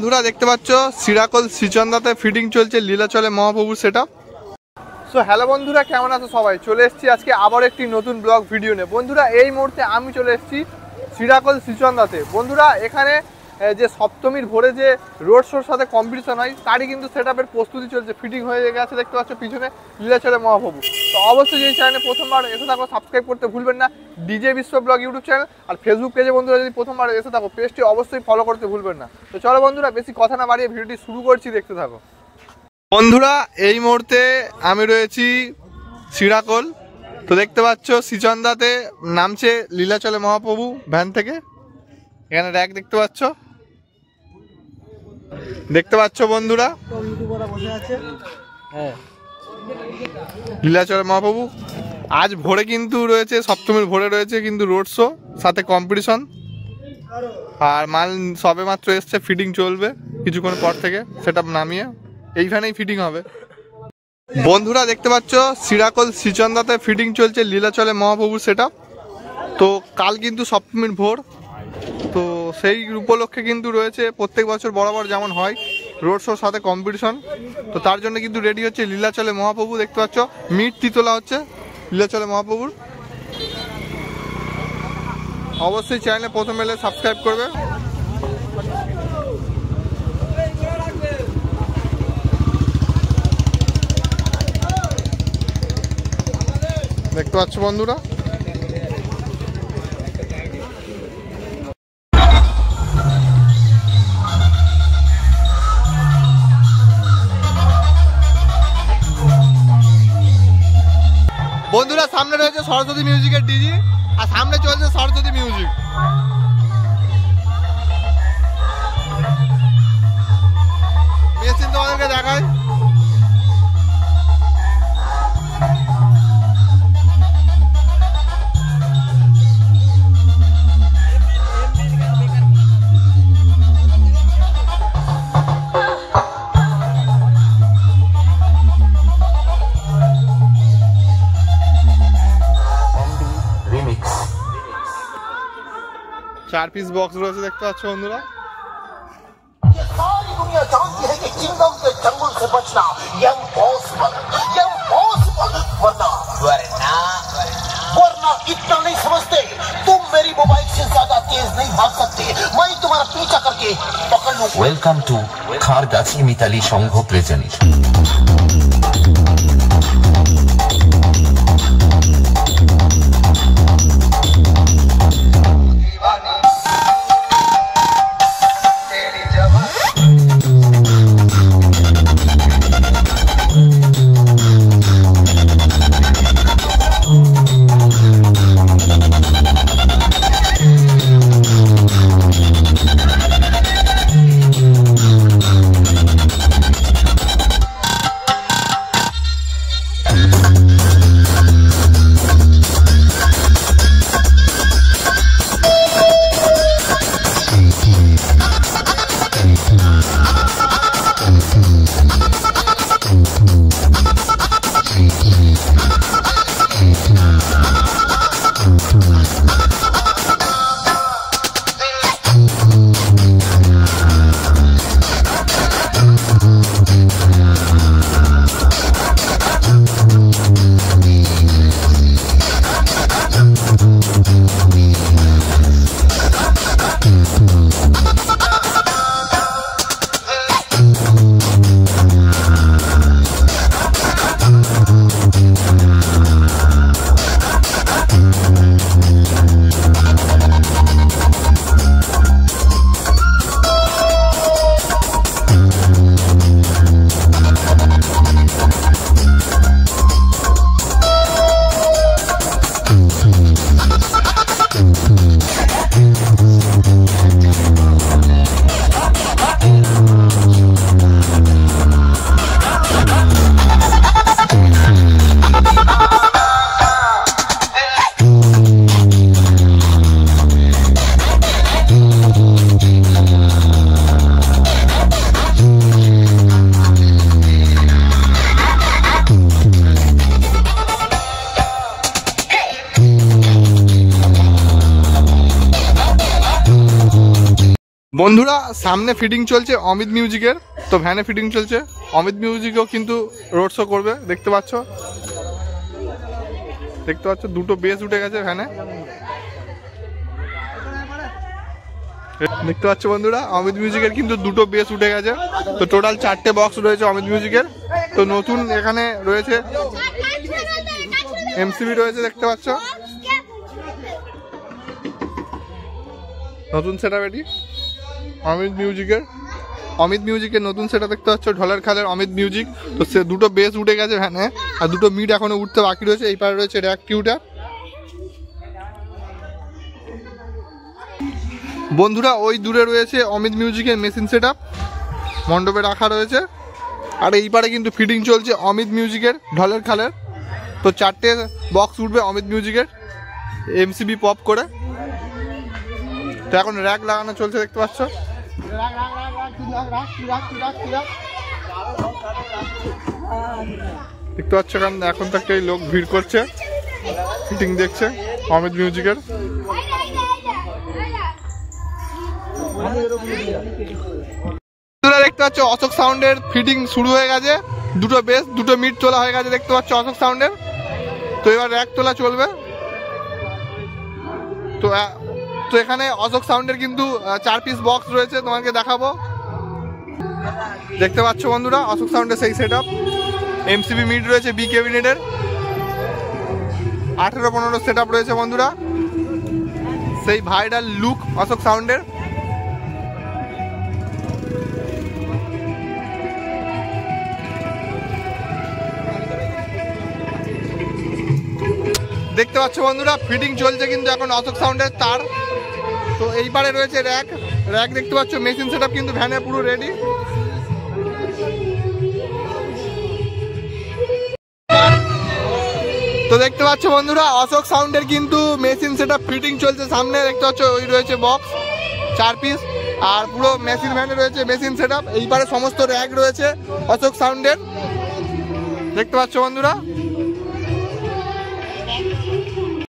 বন্ধুরা দেখতে পাচ্ছ সিরাকল শ্রীচন্দাতে ফিটিং চলছে লীলাচলে মহাপ্রভুর সেটআপ। সো হ্যালো বন্ধুরা, কেমন আছো সবাই? চলে এসেছি আজকে আবার একটি নতুন ব্লগ ভিডিও নিয়ে। বন্ধুরা এই মুহূর্তে আমি চলে এসেছি সিরাকল শ্রীচন্দাতে। বন্ধুরা এখানে যে সপ্তমীর ভোরে যে রোড শোর সাথে কম্পিটিশন হয় তারই কিন্তু সেটআপের প্রস্তুতি চলছে, ফিটিং হয়ে গেছে দেখতে পাচ্ছ পিছনে লীলাচলে মহাপ্রভু। তো অবশ্যই এই চ্যানেলে প্রথমবার এসে থাকো সাবস্ক্রাইব করতে ভুলবেন না, ডিজে বিশ্ব ব্লগ ইউটিউব চ্যানেল। আর ফেসবুক পেজে বন্ধুরা যদি প্রথমবার এসে থাকো পেজটি অবশ্যই ফলো করতে ভুলবেন না। তো চলো বন্ধুরা বেশি কথা না বাড়িয়ে ভিডিওটি শুরু করছি, দেখতে থাকো। বন্ধুরা এই মুহূর্তে আমি রয়েছি সিরাকল। তো দেখতে পাচ্ছ শ্রীচন্দাতে নামছে লীলাচলে মহাপ্রভু ভ্যান থেকে। এখানে র্যাক দেখতে পাচ্ছ বন্ধুরা, লীলাচলে মহাপ্রভু আজ ভোরে কিন্তু রয়েছে, সপ্তমীর ভোরে রয়েছে কিন্তু রোড শো সাথে কম্পিটিশন। আর মাল সবে মাত্র এসছে, ফিটিং চলবে কিছুক্ষণ পর থেকে, সেটআপ নামিয়ে এইখানেই ফিটিং হবে। বন্ধুরা দেখতে পাচ্ছ সিরাকল শ্রীচন্দাতে ফিটিং চলছে লীলাচলে মহাপ্রভুর সেটআপ। তো কাল কিন্তু সপ্তমীর ভোর, তো সেই উপলক্ষে কিন্তু রয়েছে প্রত্যেক বছর বরাবর যেমন হয় রোড শোর সাথে কম্পিটিশন। তো তার জন্য কিন্তু রেডি হচ্ছে লীলাচলে মহাপ্রভু। দেখতে পাচ্ছ মূর্তি তোলা হচ্ছে লীলাচলে মহাপ্রভুর। অবশ্যই চ্যানেলে প্রথম এলে সাবস্ক্রাইব করবে। দেখতে পাচ্ছ বন্ধুরা সামনে রয়েছে সরস্বতী মিউজিকের ডিজি, আর সামনে চলছে সরস্বতী মিউজিক। মেশিন তোমাদেরকে দেখায়। चार पीस बॉक्स रয়েছে দেখতে পাচ্ছ বন্ধুরা। सारी दुनिया जानती है कि किंगडम के जंगल से बचना ये इम्पॉसिबल वरना इतना नहीं समझते। तुम मेरी मोबाइल से ज्यादा तेज नहीं भाग सकते, मैं तुम्हारा पीछा करके पकड़ लूं। वेलकम टू खारगाछी मिताली संघ प्रेजेंट। বন্ধুরা সামনে ফিটিং চলছে অমিত মিউজিকের, তো ভ্যানে ফিটিং চলছে। অমিত মিউজিকও কিন্তু রোড শো করবে, দেখতে পাচ্ছ দুটো বেস উঠে গেছে ভ্যানে, দেখতে পাচ্ছ বন্ধুরা অমিত মিউজিকের কিন্তু দুটো বেস উঠে গেছে। তো টোটাল 4টে বক্স রয়েছে অমিত মিউজিকের। তো নতুন এখানে রয়েছে এমসিবি রয়েছে, দেখতে পাচ্ছ নতুন সেটআপ এটি অমিত মিউজিকের নতুন সেটআপ দেখতে পাচ্ছ, ঢোলের খালের অমিত মিউজিক। তো সে দুটো বেস উঠে গেছে ভ্যানে, আর দুটো মিড এখনো উঠতে বাকি রয়েছে। এই পারে রয়েছে র্যাক টিউটার। বন্ধুরা ওই দূরে রয়েছে অমিত মিউজিকের মেশিন সেটআপ, মণ্ডপে রাখা রয়েছে। আর এই পারে কিন্তু ফিটিং চলছে অমিত মিউজিকের ঢলের খালের। তো 4টে বক্স উঠবে অমিত মিউজিকের এমসিবি পপ করে। তো এখন র্যাক লাগানো চলছে, দেখতে পাচ্ছ কারণ এখন তো একটা লোক ভিড় করছে, ফিটিং দেখছে অমিত মিউজিকের। দেখতে পাচ্ছ অশোক সাউন্ডের ফিটিং শুরু হয়ে গেছে, দুটো বেস দুটো মিড তোলা হয়ে গেছে, দেখতে পাচ্ছ অশোক সাউন্ডের। তো এবার র্যাক তোলা চলবে। তো এখানে অশোক সাউন্ডের কিন্তু 4 পিস বক্স রয়েছে, তোমাকে দেখাবো। দেখতে পাচ্ছ বন্ধুরা অশোক সাউন্ডের সেই সেটআপ, এমসিবি মিড রয়েছে বি ক্যাবিনেটের, 18-15 সেটআপ রয়েছে বন্ধুরা, সেই ভাইরাল লুক অশোক সাউন্ডের। দেখতে পাচ্ছ বন্ধুরা ফিটিং চলছে কিন্তু এখন অশোক সাউন্ডের তার। তো এই পারে রয়েছে র্যাক দেখতে পাচ্ছ, মেশিন সেটআপ কিন্তু ভ্যানে পুরো রেডি। তো দেখতে পাচ্ছ বন্ধুরা অশোক সাউন্ডের কিন্তু মেশিন সেটআপ ফিটিং চলছে। সামনে দেখতে পাচ্ছ ওই রয়েছে বক্স 4 পিস, আর পুরো মেশিন ভ্যানে রয়েছে মেশিন সেটআপ। এই পারে সমস্ত র্যাক রয়েছে অশোক সাউন্ডের, দেখতে পাচ্ছ বন্ধুরা।